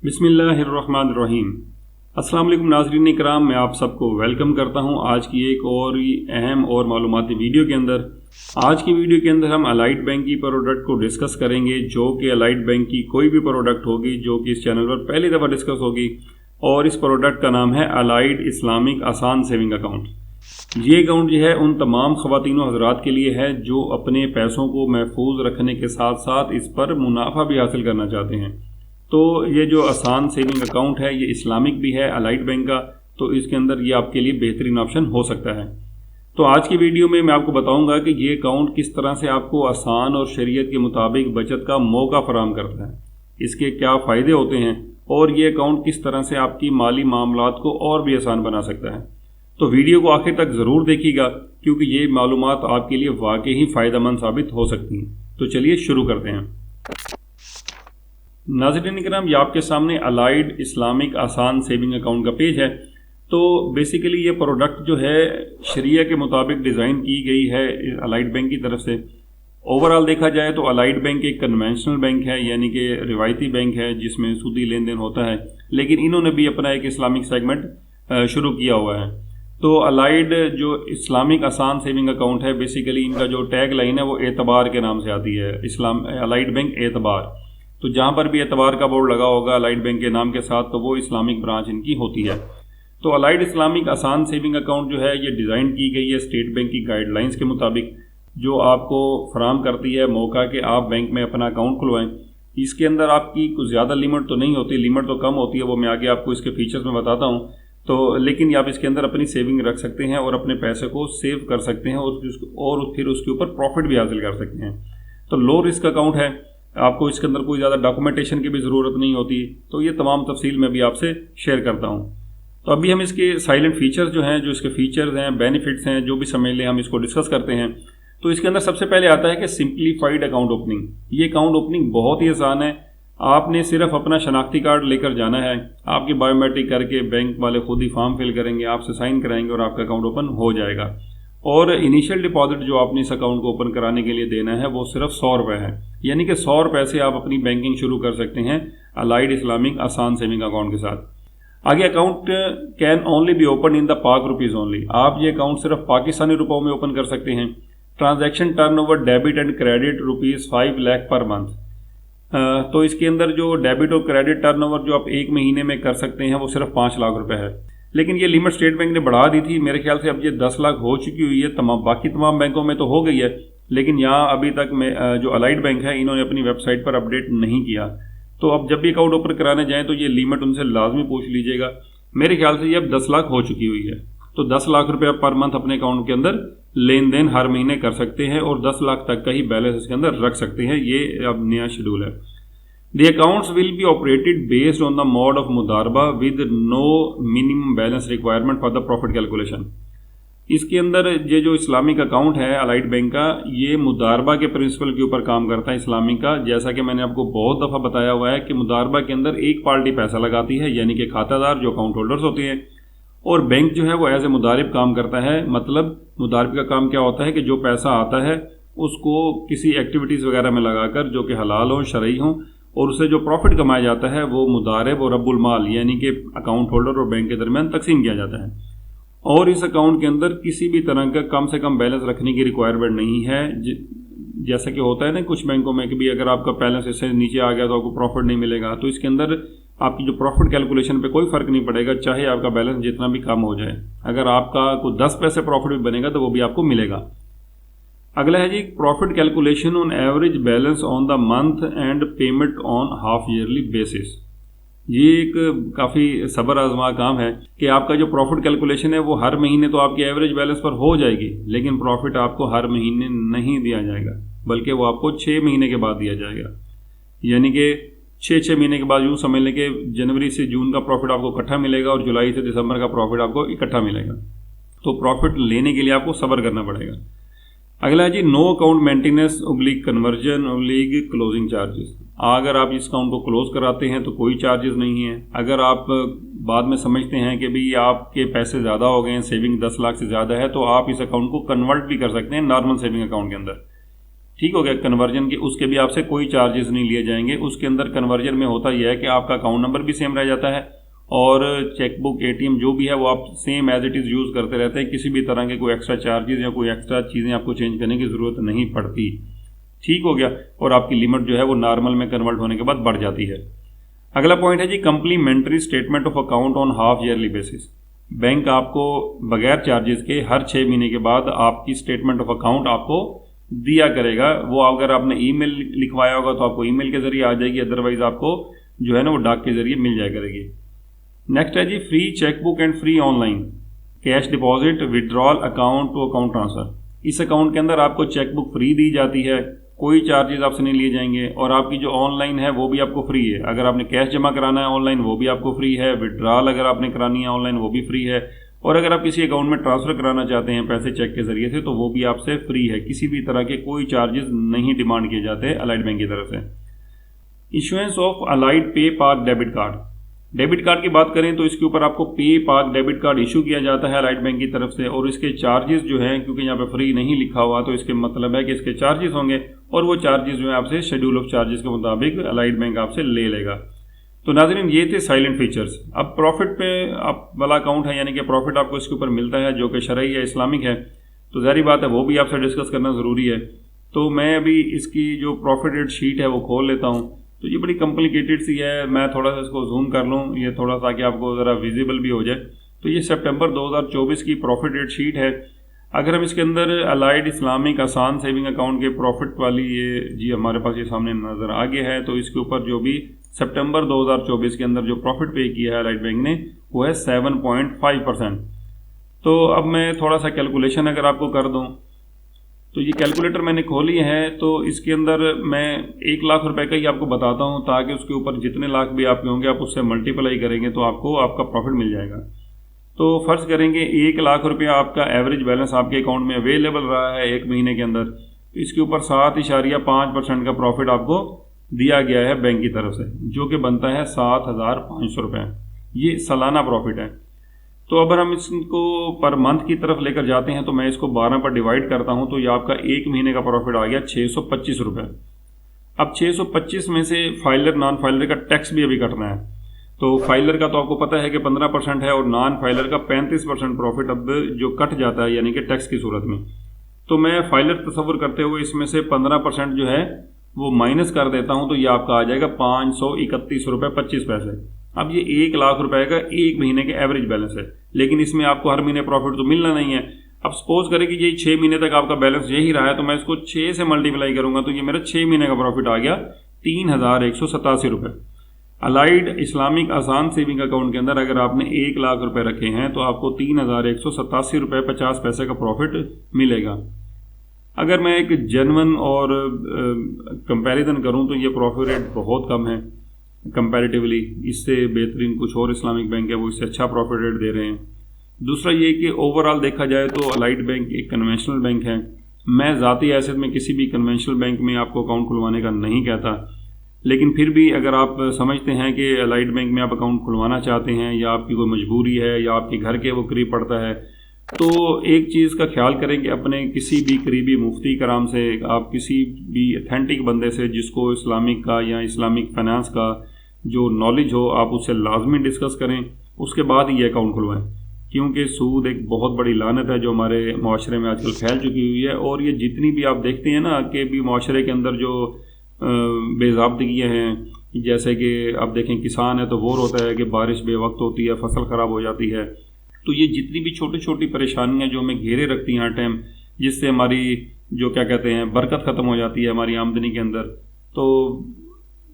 बिस्मिल्लाहिर्रहमानिर्रहीम। अस्सलाम वालेकुम नाज़रीन इकराम, मैं आप सबको वेलकम करता हूं आज की एक और अहम और मालूमाती वीडियो के अंदर। आज की वीडियो के अंदर हम अलाइड बैंक की प्रोडक्ट को डिस्कस करेंगे, जो कि अलाइड बैंक की कोई भी प्रोडक्ट होगी जो कि इस चैनल पर पहली दफ़ा डिस्कस होगी, और इस प्रोडक्ट का नाम है अलाइड इस्लामिक आसान सेविंग अकाउंट। ये अकाउंट जो है उन तमाम ख़वातीन हज़रात के लिए है जो अपने पैसों को महफूज रखने के साथ साथ इस पर मुनाफा भी हासिल करना चाहते हैं। तो ये जो आसान सेविंग अकाउंट है ये इस्लामिक भी है अलाइड बैंक का, तो इसके अंदर ये आपके लिए बेहतरीन ऑप्शन हो सकता है। तो आज की वीडियो में मैं आपको बताऊंगा कि ये अकाउंट किस तरह से आपको आसान और शरीयत के मुताबिक बचत का मौका फराहम करता है, इसके क्या फ़ायदे होते हैं, और ये अकाउंट किस तरह से आपकी माली मामलात को और भी आसान बना सकता है। तो वीडियो को आखिर तक ज़रूर देखिएगा, क्योंकि ये मालूमात आपके लिए वाकई ही फ़ायदेमंद साबित हो सकती हैं। तो चलिए शुरू करते हैं। नाज़रीन इकराम, ये आपके सामने अलाइड इस्लामिक आसान सेविंग अकाउंट का पेज है। तो बेसिकली ये प्रोडक्ट जो है शरिया के मुताबिक डिज़ाइन की गई है अलाइड बैंक की तरफ से। ओवरऑल देखा जाए तो अलाइड बैंक एक कन्वेंशनल बैंक है, यानी कि रिवायती बैंक है जिसमें सूदी लेन देन होता है, लेकिन इन्होंने भी अपना एक इस्लामिक सेगमेंट शुरू किया हुआ है। तो अलाइड जो इस्लामिक आसान सेविंग अकाउंट है, बेसिकली इनका जो टैग लाइन है वो एतबार के नाम से आती है, अलाइड बैंक एतबार। तो जहाँ पर भी एतबार का बोर्ड लगा होगा अलाइड बैंक के नाम के साथ, तो वो इस्लामिक ब्रांच इनकी होती है। तो अलाइड इस्लामिक आसान सेविंग अकाउंट जो है ये डिज़ाइन की गई है स्टेट बैंक की गाइडलाइंस के मुताबिक, जो आपको फराहम करती है मौका कि आप बैंक में अपना अकाउंट खुलवाएं। इसके अंदर आपकी कुछ ज़्यादा लिमिट तो नहीं होती, लिमिट तो कम होती है, वो मैं आगे आपको इसके फीचर्स में बताता हूँ। तो लेकिन आप इसके अंदर अपनी सेविंग रख सकते हैं और अपने पैसे को सेव कर सकते हैं और फिर उसके ऊपर प्रॉफिट भी हासिल कर सकते हैं। तो लो रिस्क अकाउंट है, आपको इसके अंदर कोई ज़्यादा डॉक्यूमेंटेशन की भी ज़रूरत नहीं होती। तो ये तमाम तफसील मैं भी आपसे शेयर करता हूँ। तो अभी हम इसके साइलेंट फीचर्स जो हैं, जो इसके फीचर्स हैं, बेनिफिट्स हैं, जो भी समझ लें, हम इसको डिस्कस करते हैं। तो इसके अंदर सबसे पहले आता है कि सिंप्लीफाइड अकाउंट ओपनिंग। ये अकाउंट ओपनिंग बहुत ही आसान है। आपने सिर्फ अपना शनाख्ती कार्ड लेकर जाना है, आपकी बायोमेट्रिक करके बैंक वाले खुद ही फॉर्म फिल करेंगे, आपसे साइन कराएंगे और आपका अकाउंट ओपन हो जाएगा। और इनिशियल डिपॉजिट जो आपने इस अकाउंट को ओपन कराने के लिए देना है वो सिर्फ 100 रुपये है, यानी कि 100 रुपये से आप अपनी बैंकिंग शुरू कर सकते हैं अलाइड इस्लामिक आसान सेविंग अकाउंट के साथ। आगे, account can only be open in the पाक रुपीज़ ओनली। आप ये अकाउंट सिर्फ पाकिस्तानी रुपयों में ओपन कर सकते हैं। Transaction turnover debit and credit ₹5 lakh per month. तो इसके अंदर जो डेबिट और क्रेडिट टर्नओवर जो आप एक महीने में कर सकते हैं वो सिर्फ 5 लाख रुपए है। लेकिन ये लिमिट स्टेट बैंक ने बढ़ा दी थी, मेरे ख्याल से अब ये 10 लाख हो चुकी हुई है। बाकी तमाम बैंकों में तो हो गई है, लेकिन यहाँ अभी तक जो अलाइड बैंक है इन्होंने अपनी वेबसाइट पर अपडेट नहीं किया। तो अब जब भी अकाउंट ओपन कराने जाएँ तो ये लिमिट उनसे लाजमी पूछ लीजिएगा। मेरे ख्याल से ये अब 10 लाख हो चुकी हुई है। तो 10 लाख रुपये पर मंथ अपने अकाउंट के अंदर लेन देन हर महीने कर सकते हैं और 10 लाख तक का ही बैलेंस इसके अंदर रख सकते हैं। ये अब नया शेड्यूल है। The accounts will be operated based on the mode of मुदारबा with no minimum balance requirement for the profit calculation। इसके अंदर ये जो इस्लामिक अकाउंट है अलाइड बैंक का, ये मुदारबा के प्रिंसिपल के ऊपर काम करता है इस्लामिक का। जैसा कि मैंने आपको बहुत दफ़ा बताया हुआ है कि मुदारबा के अंदर एक पार्टी पैसा लगाती है, यानी कि खातादार जो अकाउंट होल्डर्स होते हैं, और बैंक जो है वो एज ए मुदारिब काम करता है। मतलब मुदारिब का काम क्या होता है कि जो पैसा आता है उसको किसी एक्टिविटीज़ वगैरह में लगाकर जो कि हलाल हों, शरई हों, और उससे जो प्रॉफिट कमाया जाता है वो मुदारिब और रब्बुल माल यानी कि अकाउंट होल्डर और बैंक के दरमियान तकसीम किया जाता है। और इस अकाउंट के अंदर किसी भी तरह का कम से कम बैलेंस रखने की रिक्वायरमेंट नहीं है। जैसा कि होता है ना कुछ बैंकों में कि भी अगर आपका बैलेंस इससे नीचे आ गया तो आपको प्रॉफिट नहीं मिलेगा। तो इसके अंदर आपकी जो प्रॉफिट कैलकुलेशन पे कोई फ़र्क नहीं पड़ेगा, चाहे आपका बैलेंस जितना भी कम हो जाए। अगर आपका कोई 10 पैसे प्रॉफिट भी बनेगा तो वो भी आपको मिलेगा। अगला है जी profit calculation on average balance on the month end payment on half yearly basis. ये एक काफ़ी सब्र आजमा काम है कि आपका जो प्रॉफिट कैलकुलेशन है वो हर महीने तो आपके एवरेज बैलेंस पर हो जाएगी, लेकिन प्रॉफिट आपको हर महीने नहीं दिया जाएगा, बल्कि वो आपको 6 महीने के बाद दिया जाएगा। यानी कि 6 महीने के बाद यूँ समझ लें कि जनवरी से जून का प्रॉफिट आपको इकट्ठा मिलेगा और जुलाई से दिसंबर का प्रॉफिट आपको इकट्ठा मिलेगा। तो प्रॉफिट लेने के लिए आपको सब्र करना पड़ेगा। अगला है जी no account maintenance oblique conversion oblique closing charges. अगर आप इस अकाउंट को क्लोज कराते हैं तो कोई चार्जेस नहीं है। अगर आप बाद में समझते हैं कि भाई आपके पैसे ज़्यादा हो गए हैं, सेविंग 10 लाख से ज़्यादा है, तो आप इस अकाउंट को कन्वर्ट भी कर सकते हैं नॉर्मल सेविंग अकाउंट के अंदर। ठीक हो गया। कन्वर्जन के उसके भी आपसे कोई चार्जेस नहीं लिए जाएंगे। उसके अंदर कन्वर्जन में होता यह है कि आपका अकाउंट नंबर भी सेम रह जाता है और चेकबुक ATM जो भी है वो आप same as it is use करते रहते हैं। किसी भी तरह के कोई एक्स्ट्रा चार्जेस या कोई एक्स्ट्रा चीज़ें आपको चेंज करने की ज़रूरत नहीं पड़ती। ठीक हो गया। और आपकी लिमिट जो है वो नॉर्मल में कन्वर्ट होने के बाद बढ़ जाती है। अगला पॉइंट है जी complimentary statement of account on half yearly basis. Bank आपको बगैर चार्जेस के हर 6 महीने के बाद आपकी स्टेटमेंट ऑफ अकाउंट आपको दिया करेगा। वो अगर आपने ईमेल लिखवाया होगा तो आपको ईमेल के जरिए आ जाएगी, अदरवाइज आपको जो है ना वो डाक के जरिए मिल जाया करेगी। नेक्स्ट है जी free chequebook and free online cash deposit withdrawal account to account transfer. इस अकाउंट के अंदर आपको चेकबुक फ्री दी जाती है, कोई चार्जेस आपसे नहीं लिए जाएंगे और आपकी जो ऑनलाइन है वो भी आपको फ्री है। अगर आपने कैश जमा कराना है ऑनलाइन वो भी आपको फ्री है, विड्रॉल अगर आपने करानी है ऑनलाइन वो भी फ्री है, और अगर आप किसी अकाउंट में ट्रांसफ़र कराना चाहते हैं पैसे चेक के ज़रिए से तो वो भी आपसे फ्री है। किसी भी तरह के कोई चार्जेस नहीं डिमांड किए जाते अलाइड बैंक की तरफ से। इशुएंस ऑफ अलाइड पे park debit card. Debit card की बात करें तो इसके ऊपर आपको पे पार्क डेबिट कार्ड इशू किया जाता है अलाइड बैंक की तरफ से, और इसके चार्जेस जो हैं क्योंकि यहाँ पे फ्री नहीं लिखा हुआ तो इसके मतलब है कि इसके चार्जेस होंगे और वो चार्जेस जो है आपसे शेड्यूल ऑफ चार्जेस के मुताबिक अलाइड बैंक आपसे ले लेगा। तो नाज़रीन ये थे साइलेंट फीचर्स। अब प्रॉफिट पे आप वाला अकाउंट है यानी कि प्रॉफिट आपको इसके ऊपर मिलता है जो कि शरई या इस्लामिक है, तो ज़ाहिर बात है वो भी आपसे डिस्कस करना ज़रूरी है। तो मैं अभी इसकी जो प्रॉफिट रेट शीट है वो खोल लेता हूँ। तो ये बड़ी कॉम्प्लिकेटेड सी है, मैं थोड़ा सा इसको जूम कर लूँ ये थोड़ा सा कि आपको ज़रा विजिबल भी हो जाए। तो ये सितंबर 2024 की प्रॉफिट रेट शीट है। अगर हम इसके अंदर अलाइड इस्लामिक आसान सेविंग अकाउंट के प्रॉफिट वाली ये जी हमारे पास ये सामने नज़र आ गया है, तो इसके ऊपर जो भी सितंबर 2024 के अंदर जो प्रॉफिट पे किया है अलाइड बैंक ने वो है 7.5%। तो अब मैं थोड़ा सा कैलकुलेशन अगर आपको कर दूं तो ये कैलकुलेटर मैंने खोली है, तो इसके अंदर मैं 1 लाख रुपए का ही आपको बताता हूँ ताकि उसके ऊपर जितने लाख भी आपके होंगे आप उससे मल्टीप्लाई करेंगे तो आपको आपका प्रॉफिट मिल जाएगा। तो फ़र्ज़ करेंगे 1 लाख रुपया आपका एवरेज बैलेंस आपके अकाउंट में अवेलेबल रहा है 1 महीने के अंदर, तो इसके ऊपर 7.5% का प्रॉफिट आपको दिया गया है बैंक की तरफ से जो कि बनता है 7,500 रुपये। ये सालाना प्रॉफिट है। तो अगर हम इसको पर मंथ की तरफ लेकर जाते हैं तो मैं इसको 12 पर डिवाइड करता हूं तो ये आपका 1 महीने का प्रॉफिट आ गया 625 रुपये। अब 625 में से फाइलर नॉन फाइलर का टैक्स भी अभी कटना है। तो फाइलर का तो आपको पता है कि 15% है और नॉन फाइलर का 35% प्रॉफिट अब जो कट जाता है यानी कि टैक्स की सूरत में। तो मैं फाइलर तस्वुर करते हुए इसमें से 15% जो है वो माइनस कर देता हूं तो ये आपका आ जाएगा 531 रुपये 25 पैसे। अब ये 1 लाख रुपए का 1 महीने के एवरेज बैलेंस है, लेकिन इसमें आपको हर महीने प्रॉफिट तो मिलना नहीं है। अब सपोज करें कि ये 6 महीने तक आपका बैलेंस यही रहा है तो मैं इसको 6 से मल्टीप्लाई करूंगा तो ये मेरा 6 महीने का प्रॉफिट आ गया 3,187 रुपये। अलाइड इस्लामिक आसान सेविंग अकाउंट के अंदर अगर आपने 1 लाख रुपए रखे हैं तो आपको 3,187 रुपये 50 पैसे का प्रॉफिट मिलेगा। अगर मैं एक जेन्युइन और कंपैरिजन करूं तो ये प्रॉफिट रेट बहुत कम है कंपैरेटिवली। इससे बेहतरीन कुछ और इस्लामिक बैंक है वो इससे अच्छा प्रॉफिट रेट दे रहे हैं। दूसरा ये कि ओवरऑल देखा जाए तो अलाइड बैंक एक कन्वेंशनल बैंक है। मैं ज़ाती हैसियत में किसी भी कन्वेंशनल बैंक में आपको अकाउंट खुलवाने का नहीं कहता, लेकिन फिर भी अगर आप समझते हैं कि अलाइड बैंक में आप अकाउंट खुलवाना चाहते हैं या आपकी कोई मजबूरी है या आपके घर के वो करीब पड़ता है तो एक चीज़ का ख्याल करें कि अपने किसी भी करीबी मुफ्ती कराम से आप किसी भी अथेंटिक बंदे से जिसको इस्लामिक का या इस्लामिक फाइनेंस का जो नॉलेज हो आप उससे लाजमी डिस्कस करें, उसके बाद ही ये अकाउंट खुलवाएं। क्योंकि सूद एक बहुत बड़ी लानत है जो हमारे माशरे में आजकल फैल चुकी हुई है, और ये जितनी भी आप देखते हैं ना कि भी माशरे के अंदर जो बेज़ाब्तगियाँ हैं, जैसे कि आप देखें किसान है तो वो रोता है कि बारिश बेवक्त होती है, फसल ख़राब हो जाती है। तो ये जितनी भी छोटी छोटी परेशानियाँ जो हमें घेरे रखती हैं हर टाइम, जिससे हमारी जो क्या कहते हैं बरकत ख़त्म हो जाती है हमारी आमदनी के अंदर, तो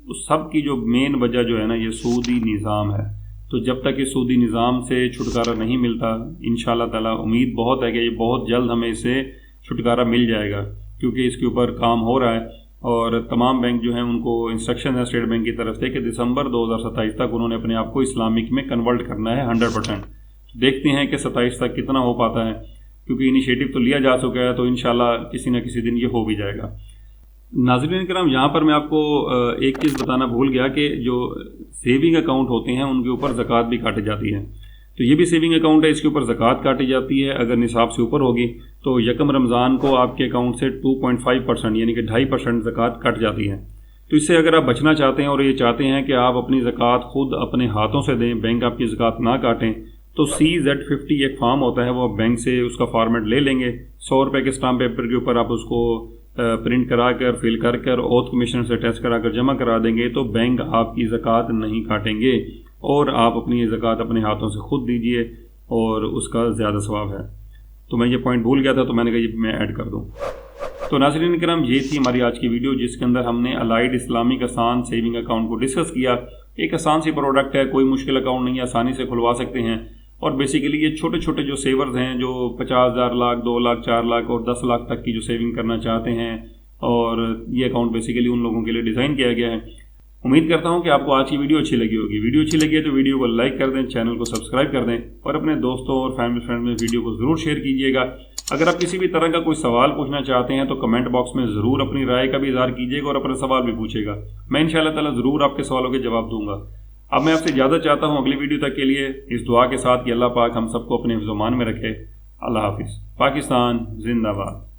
उस सब की जो मेन वजह जो है ना ये सूदी निज़ाम है। तो जब तक इस सूदी निज़ाम से छुटकारा नहीं मिलता, इंशाअल्लाह ताला उम्मीद बहुत है कि ये बहुत जल्द हमें इससे छुटकारा मिल जाएगा, क्योंकि इसके ऊपर काम हो रहा है और तमाम बैंक जो हैं उनको इंस्ट्रक्शन है स्टेट बैंक की तरफ से कि दिसंबर 2027 तक उन्होंने अपने आप को इस्लामिक में कन्वर्ट करना है 100%। देखते हैं कि 27 तक कितना हो पाता है, क्योंकि इनिशिएटिव तो लिया जा चुका है, तो इंशाल्लाह किसी न किसी दिन ये हो भी जाएगा। नाज़रीन किराम, यहाँ पर मैं आपको एक चीज़ बताना भूल गया कि जो सेविंग अकाउंट होते हैं उनके ऊपर ज़कात भी काटी जाती है। तो तो ये भी सेविंग अकाउंट है, इसके ऊपर ज़कात काटी जाती है। अगर निसाब से ऊपर होगी तो यकम रमज़ान को आपके अकाउंट से 2.5% यानी कि 2.5% ज़कात कट जाती है। तो इससे अगर आप बचना चाहते हैं और ये चाहते हैं कि आप अपनी ज़कात खुद अपने हाथों से दें, बैंक आपकी ज़कात ना काटें, तो CZ50 एक फॉर्म होता है, वो आप बैंक से उसका फॉर्मेट ले लेंगे। 100 रुपये के स्टाम्प पेपर के ऊपर आप उसको प्रिंट करा कर, फिल कर कर, ऑथ कमीशन से टेस्ट करा कर जमा करा देंगे, तो बैंक आपकी ज़कात नहीं काटेंगे और आप अपनी ये ज़कात अपने हाथों से खुद दीजिए और उसका ज़्यादा सवाब है। तो मैं ये पॉइंट भूल गया था, तो मैंने कहा ये मैं ऐड कर दूँ। तो नाज़रीन किराम, ये थी हमारी आज की वीडियो, जिसके अंदर हमने अलाइड इस्लामिक आसान सेविंग अकाउंट को डिस्कस किया। एक आसान सी प्रोडक्ट है, कोई मुश्किल अकाउंट नहीं है, आसानी से खुलवा सकते हैं। और बेसिकली ये छोटे छोटे जो सेवर्स हैं, जो 50,000 लाख, 2 लाख, 4 लाख और 10 लाख तक की जो सेविंग करना चाहते हैं, और ये अकाउंट बेसिकली उन लोगों के लिए डिज़ाइन किया गया है। उम्मीद करता हूँ कि आपको आज की वीडियो अच्छी लगी होगी। वीडियो अच्छी लगी है तो वीडियो को लाइक कर दें, चैनल को सब्सक्राइब कर दें और अपने दोस्तों और फैमिली फ्रेंड में वीडियो को ज़रूर शेयर कीजिएगा। अगर आप किसी भी तरह का कोई सवाल पूछना चाहते हैं तो कमेंट बॉक्स में ज़रूर अपनी राय का भी इज़हार कीजिएगा और अपना सवाल भी पूछेगा। मैं इंशाअल्लाह ताला ज़रूर आपके सवालों के जवाब दूंगा। अब मैं आपसे इजाज़त चाहता हूँ अगली वीडियो तक के लिए, इस दुआ के साथ कि अल्लाह पाक हम सबको अपने हिफ्ज़-ओ-मान में रखे। अल्लाह हाफिज़। पाकिस्तान जिंदाबाद।